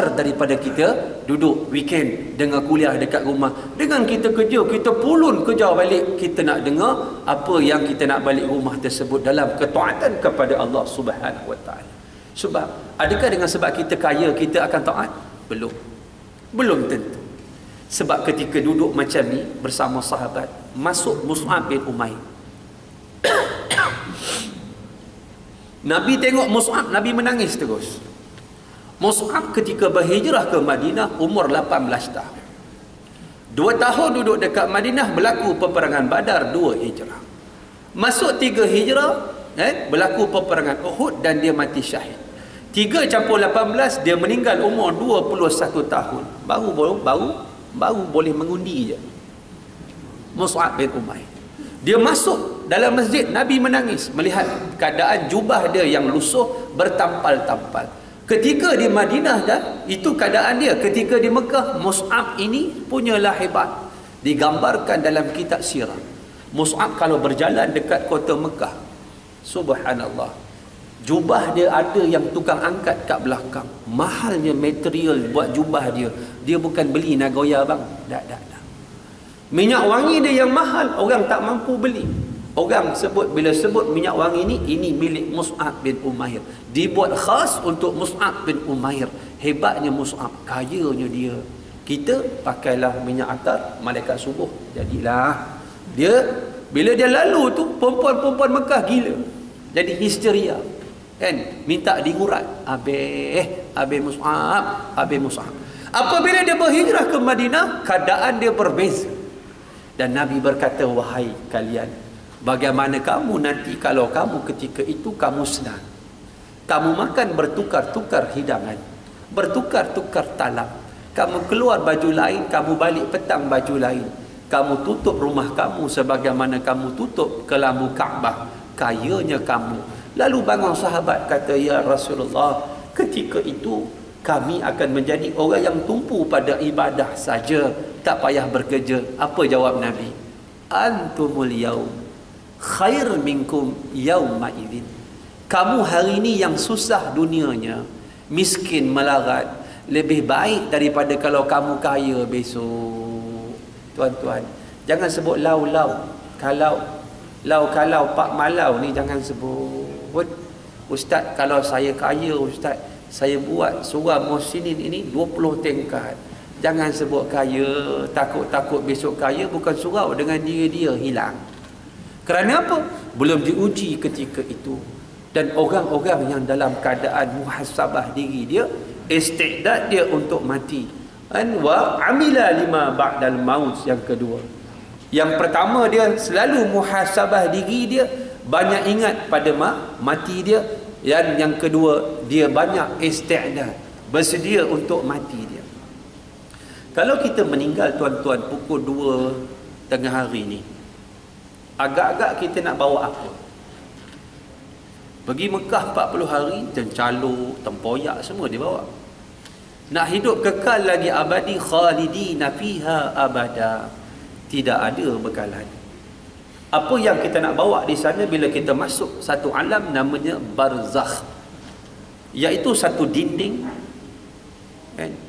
daripada kita duduk weekend dengar kuliah dekat rumah. Dengan kita kerja, kita pulun kerja balik, kita nak dengar apa yang kita nak balik rumah tersebut dalam ketaatan kepada Allah Subhanahu Wa Taala. Sebab adakah dengan sebab kita kaya kita akan taat? Belum tentu. Sebab ketika duduk macam ni bersama sahabat, masuk Mus'ab bin Umair. Nabi tengok Mus'ab, Nabi menangis terus. Mus'ab ketika berhijrah ke Madinah umur 18 tahun. 2 tahun duduk dekat Madinah, berlaku peperangan Badar, 2 hijrah. Masuk 3 hijrah, berlaku peperangan Uhud dan dia mati syahid. 3 campur 18, dia meninggal umur 21 tahun. Baru boleh mengundi je. Mus'ab bin Umair. Dia masuk dalam masjid, Nabi menangis melihat keadaan jubah dia yang lusuh bertampal-tampal. Ketika di Madinah dah, itu keadaan dia. Ketika di Mekah, Mus'ab ini punyalah hebat. Digambarkan dalam kitab sirah. Mus'ab kalau berjalan dekat kota Mekah, subhanallah, jubah dia ada yang tukang angkat kat belakang. Mahalnya material buat jubah dia. Dia bukan beli Nagoya bang. Tak. Minyak wangi dia yang mahal, orang tak mampu beli. Orang bila sebut minyak wangi ini milik Mus'ab bin Umair. Dibuat khas untuk Mus'ab bin Umair. Hebatnya Mus'ab, kayanya dia. Kita pakailah minyak atar, malaikat subuh. Jadilah dia, bila dia lalu tu, perempuan-perempuan Mekah gila. Jadi histeria. Kan? Minta diurat. Habis Mus'ab. Apabila dia berhijrah ke Madinah, keadaan dia berbeza. Dan Nabi berkata, wahai kalian, bagaimana kamu nanti kalau kamu ketika itu kamu senang? Kamu makan bertukar-tukar hidangan, bertukar-tukar talam. Kamu keluar baju lain, kamu balik petang baju lain. Kamu tutup rumah kamu sebagaimana kamu tutup kelambu Kaabah. Kayanya kamu. Lalu bangun sahabat kata, ya Rasulullah, ketika itu kami akan menjadi orang yang tumpu pada ibadah saja, tak payah bekerja. Apa jawab Nabi? Antumul yaum khair minkum yauma idzin. Kamu hari ini yang susah dunianya, miskin melarat, lebih baik daripada kalau kamu kaya besok. Tuan-tuan, jangan sebut lau-lau. Kalau Pak Malau ni jangan sebut. Ustaz, kalau saya kaya Ustaz, saya buat surah Muhsinin ini 20 tingkat. Jangan sebut kaya, takut-takut besok kaya, bukan surau dengan dia hilang. Kerana apa? Belum diuji ketika itu. Dan orang-orang yang dalam keadaan muhasabah diri dia, istiqdad dia untuk mati. Wa amila lima ba'dal maut, yang kedua. Yang pertama, dia selalu muhasabah diri dia, banyak ingat pada mati dia. Dan yang kedua, dia banyak istiqdad, bersedia untuk mati dia. Kalau kita meninggal tuan-tuan pukul 2 tengah hari ni, agak-agak kita nak bawa apa? Pergi Mekah 40 hari, tencaluk, tempoyak semua dia bawa. Nak hidup kekal lagi abadi, khalidina fiha abada, tidak ada bekalan. Apa yang kita nak bawa di sana bila kita masuk satu alam namanya barzakh, iaitu satu dinding,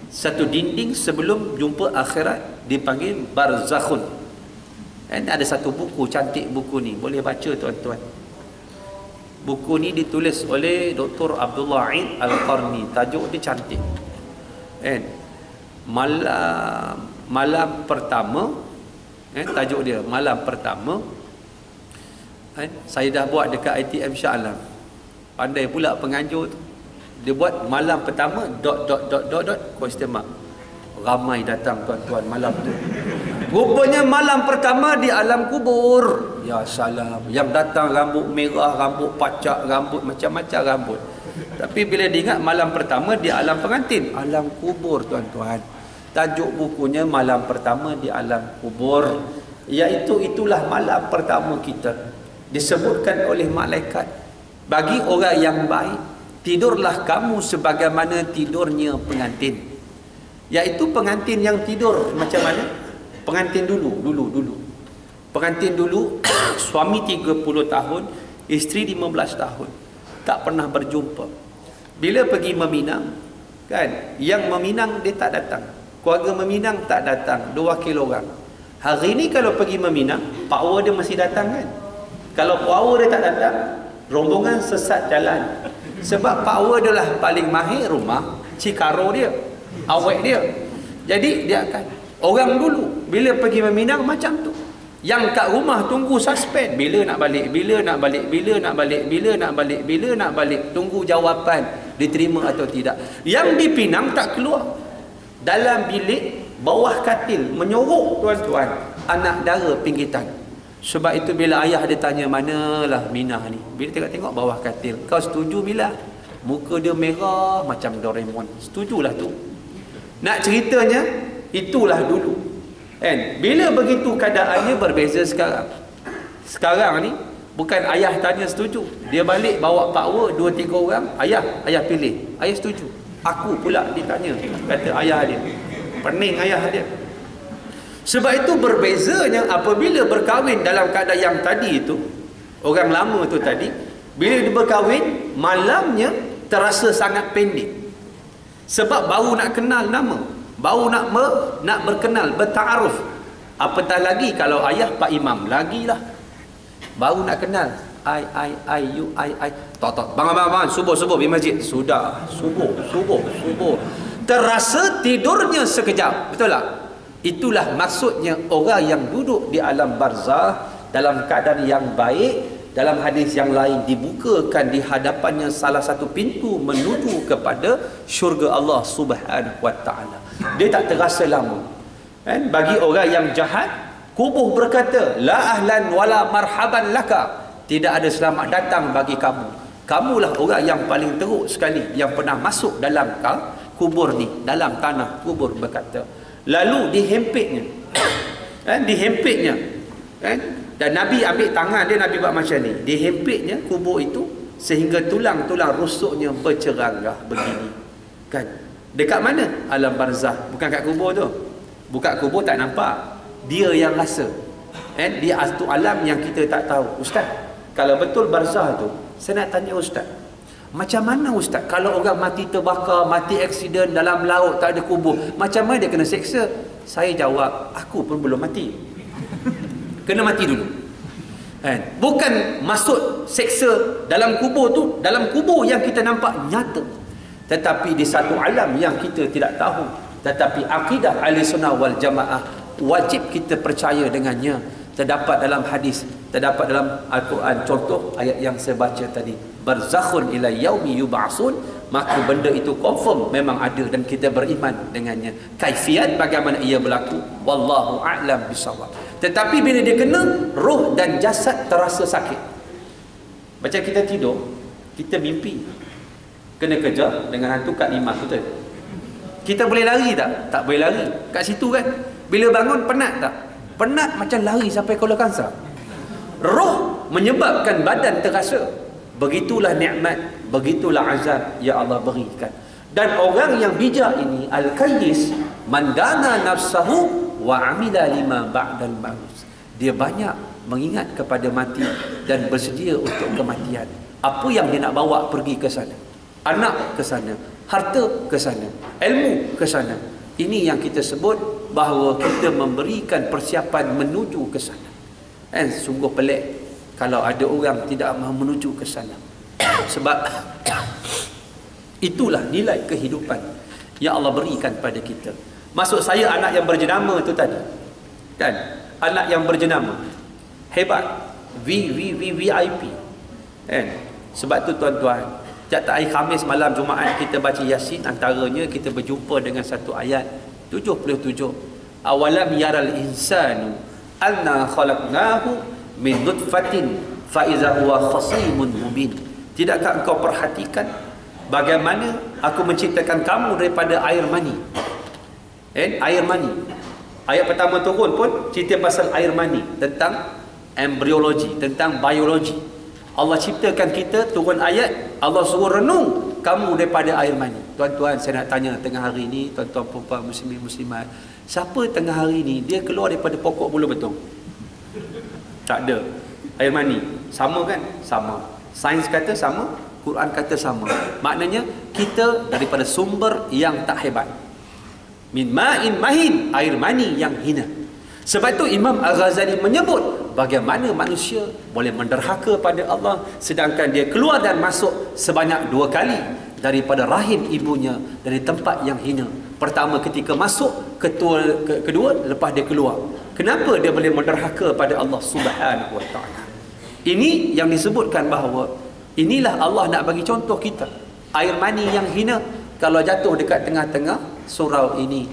satu dinding sebelum jumpa akhirat, dipanggil barzakhun. Ada satu buku, cantik buku ni, boleh baca tuan-tuan. Buku ni ditulis oleh Dr. Abdullah Aid Al-Qarni. Tajuk dia cantik. Malam pertama, tajuk dia malam pertama. Saya dah buat dekat ITM Shah Alam. Pandai pula penganjur tu. Dia buat malam pertama ... question mark. Ramai datang tuan-tuan malam tu. Rupanya malam pertama di alam kubur. Ya salam. Yang datang rambut merah, rambut pacak, rambut macam-macam rambut. Tapi bila diingat malam pertama di alam pengantin, alam kubur tuan-tuan. Tajuk bukunya malam pertama di alam kubur. Iaitu itulah malam pertama kita. Disebutkan oleh malaikat, bagi orang yang baik, tidurlah kamu sebagaimana tidurnya pengantin. Iaitu pengantin yang tidur macam mana? Pengantin dulu. Pengantin dulu, suami 30 tahun, isteri 15 tahun. Tak pernah berjumpa. Bila pergi meminang, Kan? Yang meminang dia tak datang. Keluarga meminang tak datang. 2 wakil orang. Hari ni kalau pergi meminang, power dia masih datang kan? Kalau power dia tak datang, rombongan sesat jalan. Sebab power dia lah paling mahir rumah, cikaro dia, awet dia. Jadi dia akan, orang dulu bila pergi meminang macam tu. Yang kat rumah tunggu suspend, bila nak balik, bila nak balik, bila nak balik, bila nak balik, bila nak balik, tunggu jawapan diterima atau tidak. Yang di Pinang tak keluar, dalam bilik bawah katil menyorok tuan-tuan, anak dara pinggitan. Sebab itu bila ayah dia tanya, manalah Minah ni, bila tengok-tengok bawah katil, kau setuju Bila? Muka dia merah macam Doraemon. Setujulah tu. Nak ceritanya, itulah dulu kan? Bila begitu keadaannya berbeza sekarang. Sekarang ni bukan ayah tanya setuju, dia balik bawa power 2-3 orang, ayah pilih, ayah setuju. Aku pula ditanya, kata ayah dia, pening ayah dia. Sebab itu berbezanya apabila berkahwin dalam keadaan yang tadi itu, orang lama tu tadi, bila dia berkahwin, malamnya terasa sangat pendek. Sebab baru nak kenal nama, baru nak berkenal, bertaaruf. Apatah lagi kalau ayah Pak Imam, lagilah baru nak kenal. You, tok, bangun, subuh di masjid. Sudah, subuh. Terasa tidurnya sekejap, betul tak? Itulah maksudnya orang yang duduk di alam barzah dalam keadaan yang baik. Dalam hadis yang lain, dibukakan di hadapannya salah satu pintu menuju kepada syurga Allah Subhanahu wa ta'ala. Dia tak terasa lama. Kan? Bagi orang yang jahat, kubur berkata, la ahlan wala marhaban laka, tidak ada selamat datang bagi kamu. Kamulah orang yang paling teruk sekali yang pernah masuk dalam kubur ni, dalam tanah kubur, berkata. Lalu dihempitnya, dihempitnya, kan? Dan Nabi ambil tangan dia, Nabi buat macam ni, dihempitnya kubur itu sehingga tulang-tulang rusuknya bercerangah begini. Kan? Dekat mana? Alam barzah. Bukan kat kubur tu. Buka kubur tak nampak. Dia yang rasa. Dia satu alam yang kita tak tahu. Ustaz, kalau betul barzah tu, saya nak tanya Ustaz, macam mana Ustaz kalau orang mati terbakar, mati aksiden dalam laut, tak ada kubur, macam mana dia kena seksa? Saya jawab, aku pun belum mati. Kena mati dulu. Bukan maksud seksa dalam kubur tu, dalam kubur yang kita nampak nyata, tetapi di satu alam yang kita tidak tahu. Tetapi akidah Ahlussunnah wal Jamaah wajib kita percaya dengannya. Terdapat dalam hadis, terdapat dalam Al-Quran. Contoh ayat yang saya baca tadi, barzakhun ila yaumi yub'atsun, maka benda itu confirm memang ada dan kita beriman dengannya. Kaifiat bagaimana ia berlaku, wallahu a'lam bisawab. Tetapi bila dia kena, roh dan jasad terasa sakit. Macam kita tidur, kita mimpi kena kejar dengan hantu kat lima, betul? Kita boleh lari tak? Tak boleh lari kat situ kan. Bila bangun penat tak? Penat macam lari sampai Kuala Kangsar. Roh menyebabkan badan terasa. Begitulah nikmat, begitulah azab yang Allah berikan. Dan orang yang bijak ini, al-kayyis, man dana nafsahu wa amila lima ba'dal maut. Dia banyak mengingat kepada mati dan bersedia untuk kematian. Apa yang dia nak bawa pergi ke sana? Anak ke sana, harta ke sana, ilmu ke sana. Ini yang kita sebut bahawa kita memberikan persiapan menuju ke sana. Sungguh pelik kalau ada orang tidak mahu menuju ke sana. Sebab itulah nilai kehidupan yang Allah berikan pada kita. Maksud saya anak yang berjenama tu tadi, kan? Anak yang berjenama hebat, VIP, kan? Sebab tu tuan-tuan, setiap hari Khamis malam Jumaat kita baca Yasin, antaranya kita berjumpa dengan satu ayat 77. Awalam yaral insanu anna khalaqnahu min nutfatin fa iza huwa khasimun mubin. Tidakkah engkau perhatikan bagaimana aku menciptakan kamu daripada air mani? Air mani. Ayat pertama turun pun cerita pasal air mani, tentang embryologi, tentang biologi. Allah ciptakan kita, turun ayat, Allah suruh renung kamu daripada air mani. Tuan-tuan, saya nak tanya tengah hari ni, tuan-tuan puan-puan muslimin muslimat, siapa tengah hari ni dia keluar daripada pokok bulu betung? Tak ada. Air mani sama kan? Sama. Sains kata sama, Quran kata sama. Maknanya kita daripada sumber yang tak hebat. Min ma'in mahin, air mani yang hina. Sebab itu Imam Al-Ghazali menyebut bagaimana manusia boleh menderhaka pada Allah sedangkan dia keluar dan masuk sebanyak 2 kali daripada rahim ibunya dari tempat yang hina. Pertama ketika masuk, kedua lepas dia keluar. Kenapa dia boleh menderhaka pada Allah Subhanahu wa taala? Ini yang disebutkan bahawa inilah Allah nak bagi contoh kita. Air mani yang hina kalau jatuh dekat tengah-tengah surau ini,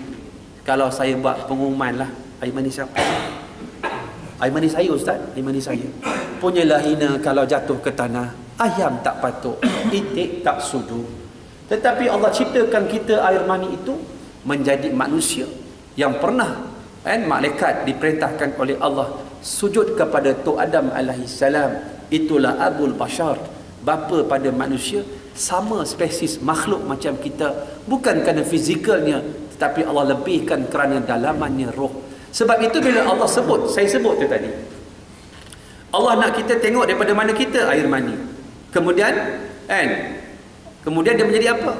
kalau saya buat pengumuman lah, air mani siapa? Air mani saya ustaz, air mani saya. Punyalah hina kalau jatuh ke tanah. Ayam tak patuk, itik tak sudu. Tetapi Allah ciptakan kita air mani itu menjadi manusia yang pernah malaikat diperintahkan oleh Allah sujud kepada Tok Adam alaihissalam. Itulah Abul Bashar, bapa pada manusia, sama spesies makhluk macam kita, bukan kerana fizikalnya, tetapi Allah lebihkan kerana dalamannya roh. Sebab itu bila Allah sebut, saya sebut tu tadi, Allah nak kita tengok daripada mana kita air mani. Kemudian kemudian dia menjadi apa?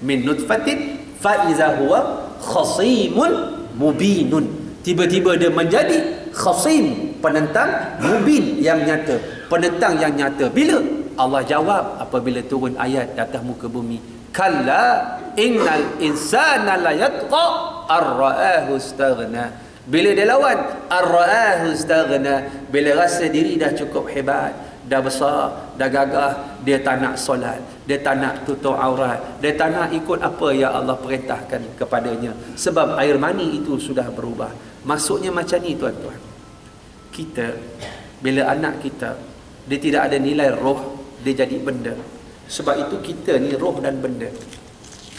Min nutfatin fa iza huwa khasimun mubinun. Tiba-tiba dia menjadi khasim, penentang, mubin yang nyata, penentang yang nyata. Bila? Allah jawab apabila turun ayat di atas muka bumi. Kalla innal insana la yatqa ar-ra'ahu istaghna. Bila dia lawan ar-ra'ahu istaghna, bila rasa diri dah cukup hebat, dah besar, dah gagah, dia tak nak solat, dia tak nak tutup aurat, dia tak nak ikut apa yang Allah perintahkan kepadanya. Sebab air mani itu sudah berubah. Maksudnya macam ni tuan-tuan. Kita, bila anak kita, dia tidak ada nilai roh, dia jadi benda. Sebab itu kita ni roh dan benda.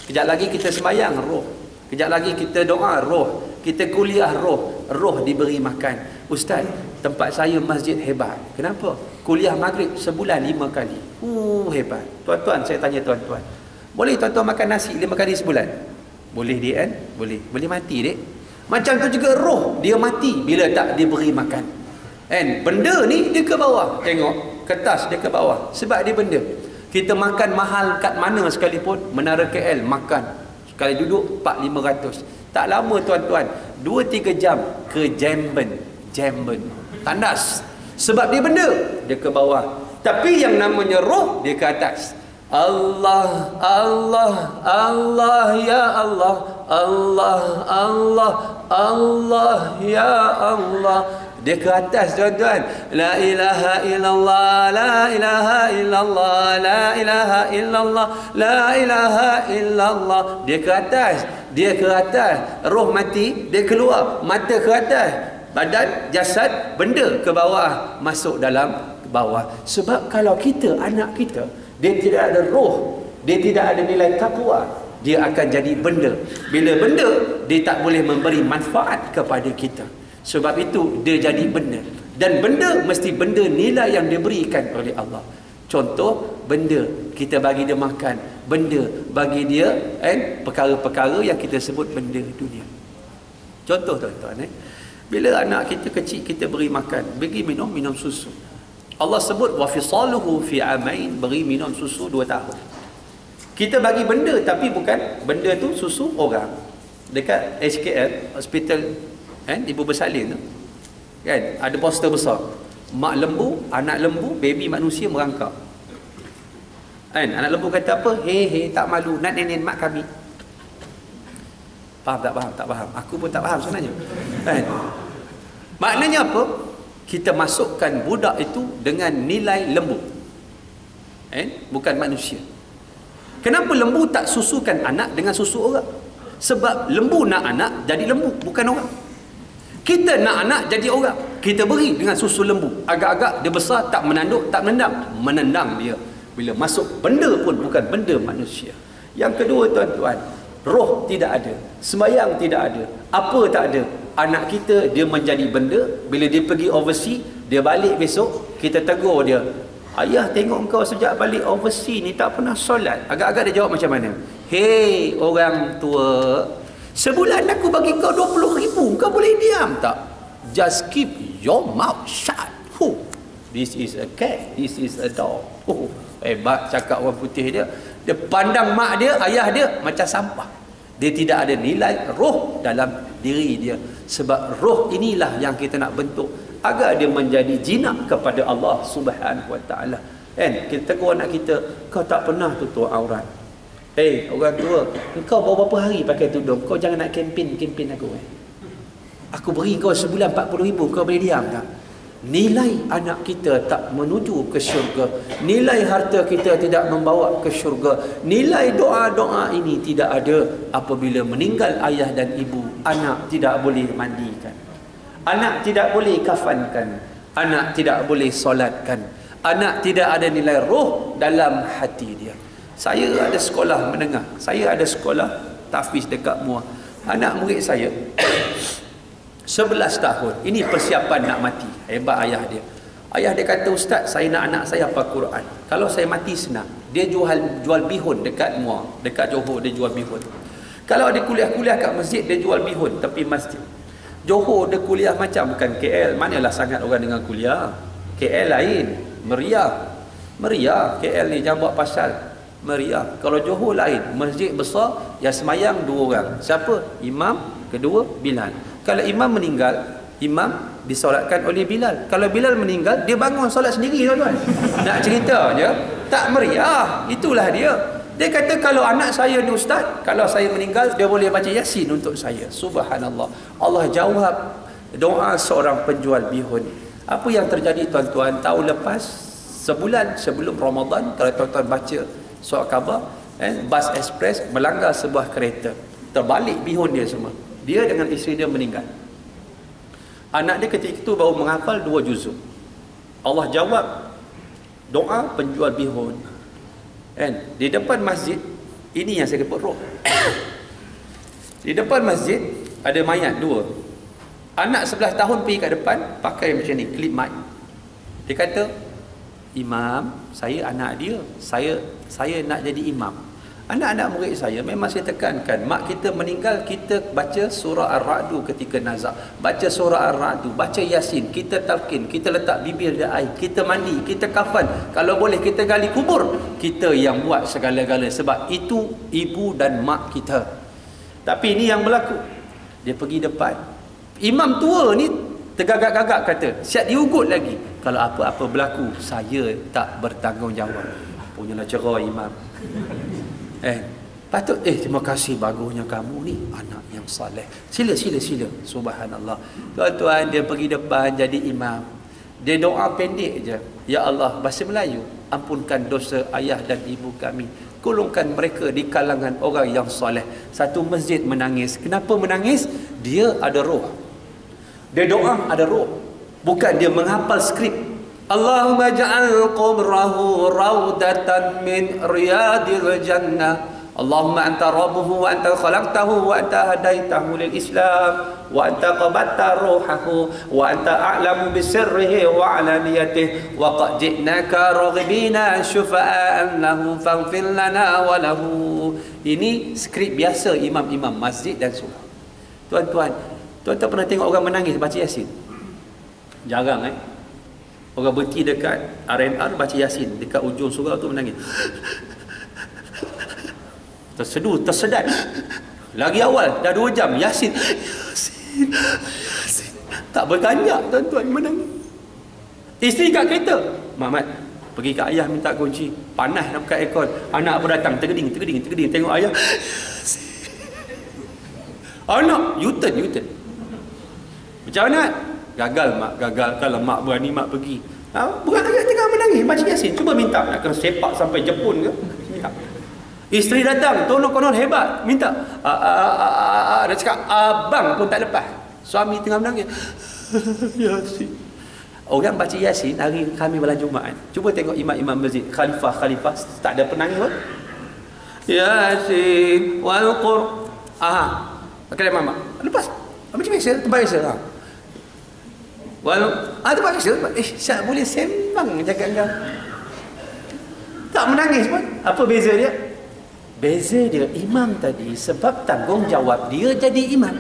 Kejap lagi kita sembahyang, roh. Kejap lagi kita doa, roh. Kita kuliah, roh. Roh diberi makan. Ustaz, tempat saya masjid hebat. Kenapa? Kuliah maghrib sebulan 5 kali. Hebat. Tuan-tuan, saya tanya tuan-tuan, boleh tuan-tuan makan nasi 5 kali sebulan? Boleh dia kan? Boleh. Boleh mati dek. Macam tu juga roh, dia mati bila tak diberi makan. Benda ni dia ke bawah. Tengok, kertas dia ke bawah. Sebab dia benda. Kita makan mahal kat mana sekalipun, Menara KL makan sekali duduk 400-500. Tak lama tuan-tuan, 2-3 jam ke Jamban. Tandas. Sebab dia benda, dia ke bawah. Tapi yang namanya roh, dia ke atas. Allah, Allah, Allah, ya Allah, Allah, Allah, Allah, ya Allah. Dia ke atas tuan-tuan. La ilaha illallah, la ilaha illallah, la ilaha illallah, la ilaha illallah. Dia ke atas. Dia ke atas. Roh mati, dia keluar. Mata ke atas. Badan, jasad, benda ke bawah. Masuk dalam ke bawah. Sebab kalau kita, anak kita, dia tidak ada roh, dia tidak ada nilai takwa, dia akan jadi benda. Bila benda, dia tak boleh memberi manfaat kepada kita. Sebab itu dia jadi benda. Dan benda mesti benda nilai yang diberikan oleh Allah. Contoh, benda kita bagi dia makan, benda bagi dia perkara-perkara yang kita sebut benda dunia. Contoh tuan-tuan, bila anak kita kecil kita beri makan, bagi minum susu. Allah sebut wa fisaluhu fi amain, beri minum susu 2 tahun. Kita bagi benda tapi bukan benda tu susu orang. Dekat HKL hospital Ibu Bersalin tu kan ada poster besar, mak lembu, anak lembu, baby manusia merangkak. Anak lembu kata apa? Hei tak malu nak nenek mak kami. Faham tak? Tak faham. Aku pun tak faham sebenarnya. Maknanya apa? Kita masukkan budak itu dengan nilai lembu. Bukan manusia. Kenapa lembu tak susukan anak dengan susu orang? Sebab lembu nak anak jadi lembu, bukan orang. Kita nak anak jadi orang, kita beri dengan susu lembu. Agak-agak dia besar, tak menanduk, tak menendang. Menendang dia. Bila masuk benda pun bukan benda manusia. Yang kedua tuan-tuan, roh tidak ada, sembahyang tidak ada, apa tak ada. Anak kita dia menjadi benda. Bila dia pergi overseas, dia balik besok, kita tegur dia, ayah tengok kau sejak balik overseas ni tak pernah solat. Agak-agak dia jawab macam mana? Hei orang tua, sebulan aku bagi kau 20,000, kau boleh diam tak? Just keep your mouth shut. This is a cat, this is a dog. Hebat cakap orang putih dia. Dia pandang mak dia, ayah dia macam sampah. Dia tidak ada nilai roh dalam diri dia. Sebab roh inilah yang kita nak bentuk agar dia menjadi jinak kepada Allah Subhanahu Wa Taala. Kan? Kita tegur anak kita, kau tak pernah tutup aurat. Orang tua, kau berapa hari pakai tudung? Kau jangan nak kempen aku. Aku beri kau sebulan 40,000, kau boleh diam tak? Nilai anak kita tak menuju ke syurga. Nilai harta kita tidak membawa ke syurga. Nilai doa-doa ini tidak ada apabila meninggal ayah dan ibu. Anak tidak boleh mandikan. Anak tidak boleh kafankan. Anak tidak boleh solatkan. Anak tidak ada nilai roh dalam hati dia. Saya ada sekolah menengah. Saya ada sekolah tahfiz dekat Muar. Anak murid saya 11 tahun. Ini persiapan nak mati. Hebat ayah dia. Ayah dia kata, Ustaz, saya nak anak saya hafal Quran. Kalau saya mati senang. Dia jual bihun dekat Muar. Dekat Johor dia jual bihun. Kalau dia kuliah-kuliah kat masjid, dia jual bihun tepi masjid. Johor dia kuliah macam bukan KL. Manalah sangat orang dengan kuliah. KL lain. Meriah. KL ni jangan buat pasal. Meriah. Kalau Johor lain. Masjid besar, yang semayang 2 orang. Siapa? Imam, kedua Bilal. Kalau imam meninggal, imam disolatkan oleh Bilal. Kalau Bilal meninggal, dia bangun solat sendiri, tuan-tuan. Nak cerita je, tak meriah. Itulah dia. Dia kata, kalau anak saya ni ustaz, kalau saya meninggal, dia boleh baca Yasin untuk saya. Subhanallah. Allah jawab doa seorang penjual bihun. Apa yang terjadi, tuan-tuan? Tahun lepas, sebulan sebelum Ramadan, kalau tuan-tuan baca surat khabar, bas ekspres melanggar sebuah kereta. Terbalik bihun dia semua. Dia dengan isteri dia meninggal. Anak dia ketika itu baru menghafal 2 juzuk. Allah jawab doa penjual bihun. Di depan masjid, ini yang saya dapat roh. Di depan masjid ada mayat 2. Anak 11 tahun pergi kat depan pakai macam ni, klip mic. Dia kata, Imam, saya anak dia. Saya nak jadi imam. Anak-anak murid saya memang saya tekankan, mak kita meninggal, kita baca surah Ar-Ra'du ketika nazak, baca surah Ar-Ra'du, baca Yasin, kita talqin, kita letak bibir dia air, kita mandi, kita kafan, kalau boleh kita gali kubur, kita yang buat segala-gala, sebab itu ibu dan mak kita. Tapi ini yang berlaku. Dia pergi depan, imam tua ni tergagak-gagak kata, siap diugut lagi, kalau apa-apa berlaku saya tak bertanggungjawab. Punyalah cerah imam. Patut terima kasih, bagusnya kamu ni anak yang soleh. Sila. Subhanallah. Tuan-tuan, dia pergi depan jadi imam. Dia doa pendek je. Ya Allah, bahasa Melayu, ampunkan dosa ayah dan ibu kami. Golongkan mereka di kalangan orang yang soleh. Satu masjid menangis. Kenapa menangis? Dia ada roh. Dia doa ada roh. Bukan dia menghafal skrip. Allahumma ja'al qubrahu rawdatan min riyadil jannah. Allahumma anta rabbuhu wa anta khalaqtahu wa anta hadaitahu lil Islam wa anta qabatta ruhahu wa anta a'lamu bi sirrihi wa alaniyatihi wa qad ji'naka raghibina syufa'an lahu faghfir lana wa lahu. Ini skrip biasa imam-imam masjid dan surau. Tuan-tuan pernah tengok orang menangis baca Yasin? Jarang Orang berhenti dekat R&R baca Yasin, dekat ujung surau tu menangis. Terseduh, tersedat. Lagi awal, dah 2 jam, Yasin. Tak bertanya, tuan-tuan, menangis. Isteri kat kereta, Mamat, pergi kat ayah minta kunci. Panas nak buka aircon. Anak pun datang, tergeding. Tengok ayah. Anak, U-turn. Macam mana? Gagal mak, kalau mak berani mak pergi. Bukan agak tengah menangis baca Yasin, cuba minta nak kena sepak sampai Jepun ke? Minta. Isteri datang, tolong konon hebat, minta. Dia cakap abang pun tak lepas. Suami tengah menangis. Yasin. Orang baca Yasin hari kami malam Jumaat. Cuba tengok imam-imam masjid, khalifah tak ada penangis pun. Yasin wal Qur'an. Pakai mama. Lepas. Macam biasa, tempat biasa. Tempat biasa. Syak boleh sembang cakap kau. Tak menangis pun. Apa beza dia? Beza dia imam tadi sebab tanggungjawab dia jadi imam.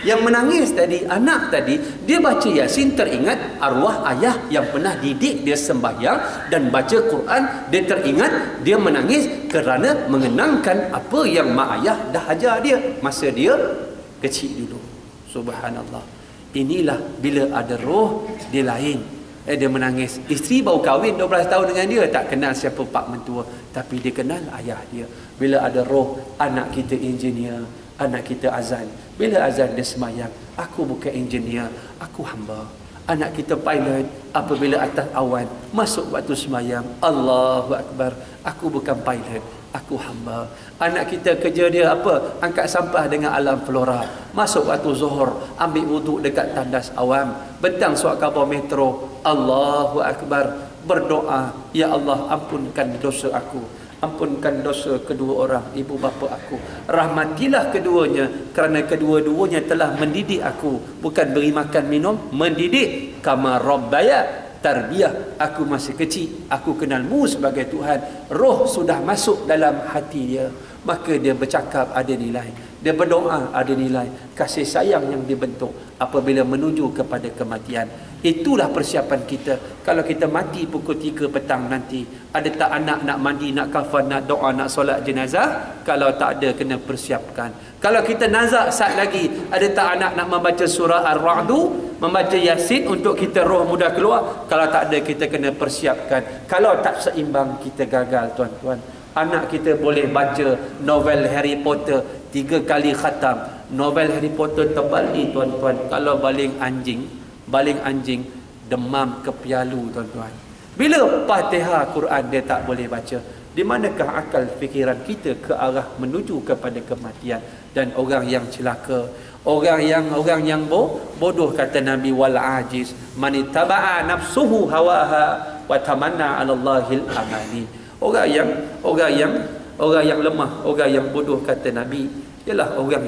Yang menangis tadi, anak tadi, dia baca Yasin teringat arwah ayah yang pernah didik dia sembahyang dan baca Quran, dia teringat, dia menangis kerana mengenangkan apa yang mak ayah dah ajar dia masa dia kecil dulu. Subhanallah. Inilah bila ada roh, dia lain. Dia menangis. Isteri baru kahwin 12 tahun dengan dia, tak kenal siapa pak mentua, tapi dia kenal ayah dia. Bila ada roh, anak kita engineer, anak kita azan. Bila azan dia semayang, aku bukan engineer, aku hamba. Anak kita pilot, apabila atas awan, masuk waktu semayang, Allahu Akbar, aku bukan pilot, aku hamba. Anak kita kerja dia apa? Angkat sampah dengan alam flora. Masuk waktu zuhur, ambil wuduk dekat tandas awam. Bentang suat khabar metro, Allahu Akbar, berdoa, ya Allah ampunkan dosa aku, ampunkan dosa kedua orang, ibu bapa aku. Rahmatilah keduanya, kerana kedua-duanya telah mendidik aku. Bukan beri makan minum, mendidik. Kama rabbaya tarbiyah, aku masih kecil, aku kenalmu sebagai Tuhan. Roh sudah masuk dalam hati dia, maka dia bercakap ada nilai, dia berdoa ada nilai, kasih sayang yang dibentuk apabila menuju kepada kematian. Itulah persiapan kita. Kalau kita mati pukul 3 petang nanti, ada tak anak nak mandi, nak kafan, nak doa, nak solat jenazah? Kalau tak ada, kena persiapkan. Kalau kita nazak saat lagi, ada tak anak nak membaca surah Ar-Ra'du, membaca Yasin untuk kita roh mudah keluar? Kalau tak ada, kita kena persiapkan. Kalau tak seimbang, kita gagal, tuan-tuan. Anak kita boleh baca novel Harry Potter 3 kali khatam. Novel Harry Potter tebal ni, tuan-tuan. Kalau baling anjing demam kepialu, tuan-tuan. Bila Fatihah Quran dia tak boleh baca, di manakah akal fikiran kita ke arah menuju kepada kematian? Dan orang yang celaka, orang yang bodoh, kata Nabi, wal ajiz man ittaba'a nafsuhu hawaha wa tamanna 'ala Allahil amani. Orang yang lemah, orang yang bodoh, kata Nabi, ialah orang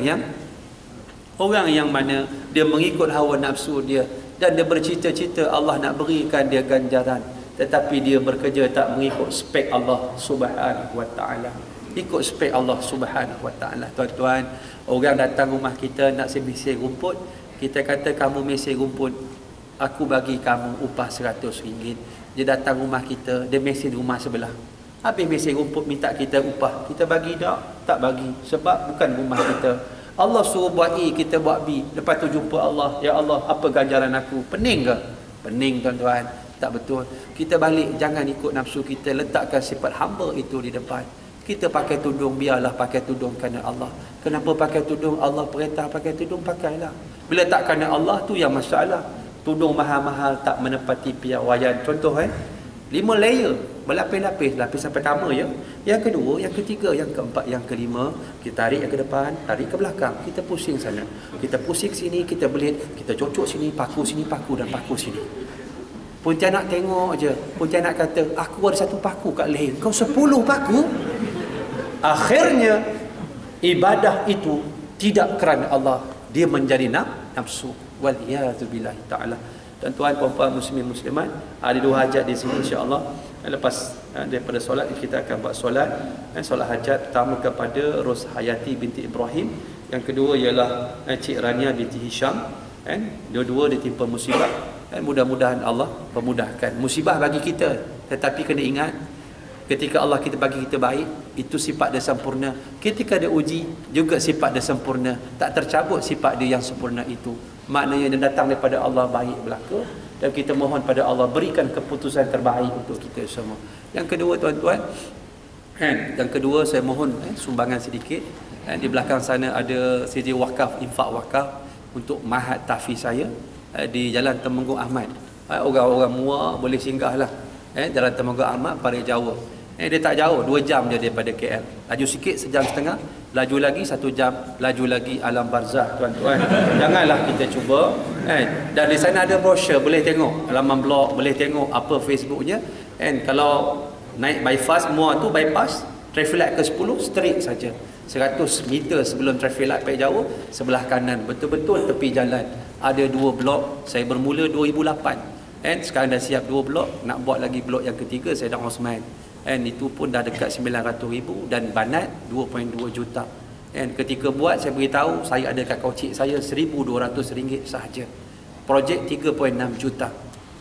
yang mana dia mengikut hawa nafsu dia, dan dia bercita-cita Allah nak berikan dia ganjaran, tetapi dia bekerja tak mengikut spek Allah Subhanahu wa taala. Ikut spek Allah Subhanahu wa taala. Tuan-tuan, orang datang rumah kita nak semesir rumput, kita kata kamu mesir rumput, aku bagi kamu upah RM100. Dia datang rumah kita, dia mesir rumah sebelah. Habis mesir rumput minta kita upah, kita bagi tak bagi, sebab bukan rumah kita. Allah suruh buat A, kita buat B. Lepas tu jumpa Allah, ya Allah, apa ganjaran aku? Pening ke? Pening, tuan-tuan. Tak betul. Kita balik, jangan ikut nafsu kita, letakkan sifat hamba itu di depan. Kita pakai tudung, biarlah pakai tudung kerana Allah. Kenapa pakai tudung? Allah perintah pakai tudung, pakailah. Bila tak kerana Allah, tu yang masalah. Tudung mahal-mahal tak menepati piawaian. Contoh 5 layer, berlapis-lapis. Lapisan pertama ya, yang kedua, yang ketiga, yang keempat, yang kelima. Kita tarik yang ke depan, tarik ke belakang, kita pusing sana, kita pusing sini, kita belit, kita cocok sini, paku dan paku sini. Pontianak tengok je. Pontianak kata, aku ada 1 paku kat leher, kau 10 paku. Akhirnya ibadah itu tidak kerana Allah, dia menjadi nafsu. Waliyazubillahi ta'ala. Tuan-tuan, puan-puan, muslimin, muslimat, ada 2 hajat di sini insya-Allah. Lepas daripada solat, kita akan buat solat. Solat hajat pertama kepada Ros Hayati binti Ibrahim, yang kedua ialah Cik Rania binti Hisham. Dua-dua ditimpa musibah. Mudah-mudahan Allah memudahkan. Musibah bagi kita, tetapi kena ingat, ketika Allah kita bagi kita baik, itu sifat dia sempurna. Ketika dia uji, juga sifat dia sempurna. Tak tercabut sifat dia yang sempurna itu. Maknanya dia datang daripada Allah, baik belaka. Dan kita mohon pada Allah berikan keputusan terbaik untuk kita semua. Yang kedua, tuan-tuan, yang kedua saya mohon sumbangan sedikit. Di belakang sana ada sijil wakaf, infak wakaf untuk mahat tahfiz saya di Jalan Temenggung Ahmad. Orang-orang Muar boleh singgahlah. Jalan Temenggung Ahmad, Parit Jawa. Dia tak jauh, 2 jam je daripada KL. Laju sikit 1.5 jam, laju lagi 1 jam, laju lagi alam barzah, tuan-tuan. Janganlah kita cuba. Dan di sana ada brosur, boleh tengok halaman blog, boleh tengok apa Facebooknya. Kalau naik bypass Muar tu, bypass traffic light ke 10, straight saja. 100 meter sebelum traffic light Parit Jawa, sebelah kanan, betul-betul tepi jalan. Ada 2 blok. Saya bermula 2008. Sekarang dah siap 2 blok, nak buat lagi blok yang ketiga, Saidang Osman. Itu pun dah dekat 900,000 dan banat 2.2 juta. Dan ketika buat, saya beritahu saya ada kat kocik saya RM1,200 sahaja. Projek 3.6 juta.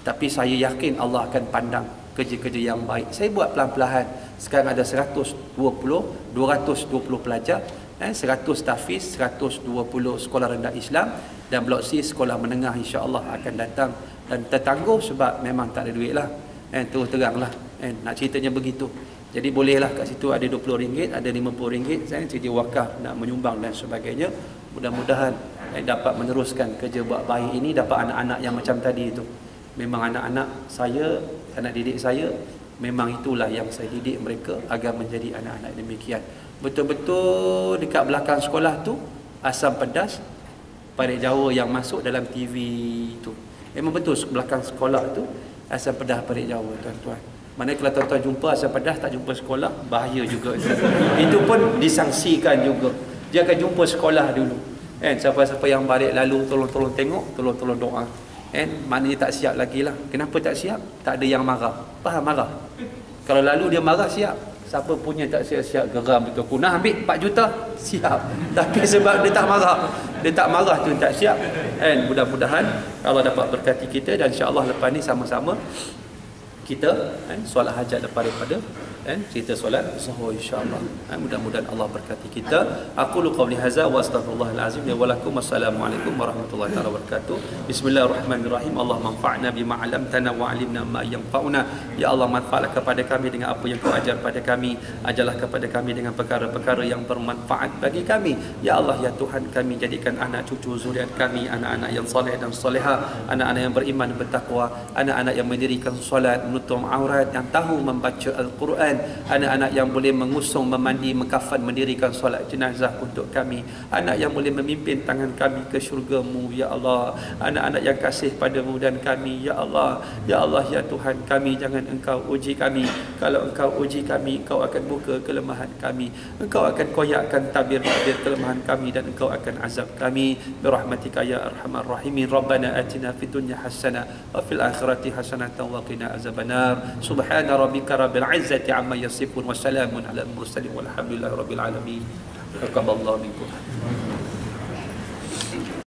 Tapi saya yakin Allah akan pandang kerja-kerja yang baik. Saya buat pelan-pelan. Sekarang ada 220 pelajar, 100 tahfiz, 120 sekolah rendah Islam, dan blok C sekolah menengah insya-Allah akan datang. Dan tertangguh sebab memang tak ada duit lah. Terus terang lah. Nak ceritanya begitu. Jadi bolehlah kat situ ada RM20, ada RM50, saya cerita wakaf nak menyumbang dan sebagainya. Mudah-mudahan dapat meneruskan kerja buat baik ini, dapat anak-anak yang macam tadi itu. Memang anak-anak saya, anak didik saya, memang itulah yang saya didik mereka agar menjadi anak-anak demikian. Betul-betul dekat belakang sekolah tu asam pedas Parit Jawa yang masuk dalam TV tu. Memang betul belakang sekolah tu asam pedas Parit Jawa, tuan-tuan. Mana kalau tuan-tuan jumpa asam pedas tak jumpa sekolah, bahaya juga. Itu pun disangsikan juga. Dia akan jumpa sekolah dulu. Siapa-siapa yang balik lalu tolong-tolong tengok, tolong-tolong doa. Maknanya tak siap lagi lah. Kenapa tak siap? Tak ada yang marah. Faham marah? Kalau lalu dia marah, siap. Siapa punya tak siap-siap geram betul. Aku nak ambil 4 juta, siap. Tapi sebab dia tak marah. Dia tak marah tu tak siap. Mudah-mudahan Allah dapat berkati kita, dan insya-Allah lepas ni sama-sama kita solat hajat daripada cerita solat zuhur insya-Allah. Mudah-mudahan Allah berkati kita. Aku lu qauli hadza wa astaghfirullahal azim li wa lakum. Wassalamualaikum warahmatullahi wabarakatuh. Bismillahirrahmanirrahim. Allah manfa'na bima 'allamtana wa 'allimna ma yanfa'una. Ya Allah, manfaatlah kepada kami dengan apa yang Kau ajar pada kami. Ajarlah kepada kami dengan perkara-perkara yang bermanfaat bagi kami. Ya Allah, ya Tuhan kami, jadikan anak cucu zuriat kami anak-anak yang soleh dan soleha, anak-anak yang beriman dan bertakwa, anak-anak yang mendirikan solat, menutup aurat, yang tahu membaca Al-Quran, anak-anak yang boleh mengusung, memandi, mengkafan, mendirikan solat jenazah untuk kami, anak yang boleh memimpin tangan kami ke syurga-Mu, ya Allah, anak-anak yang kasih padamu dan kami, ya Allah, ya Allah, ya Tuhan kami, jangan Engkau uji kami. Kalau Engkau uji kami, Engkau akan buka kelemahan kami, Engkau akan koyakkan tabir-tabir kelemahan kami, dan Engkau akan azab kami. Birahmatika ya arhamar rahimin. Rabbana atina fid dunya hasanah wa fil akhirati hasanatan wa qina azabannar. Subhana rabbika rabbil izzati amma yasifun wa salamun ala al-mursalin walhamdulillahi rabbil alamin. Taqabbalallahu minkum.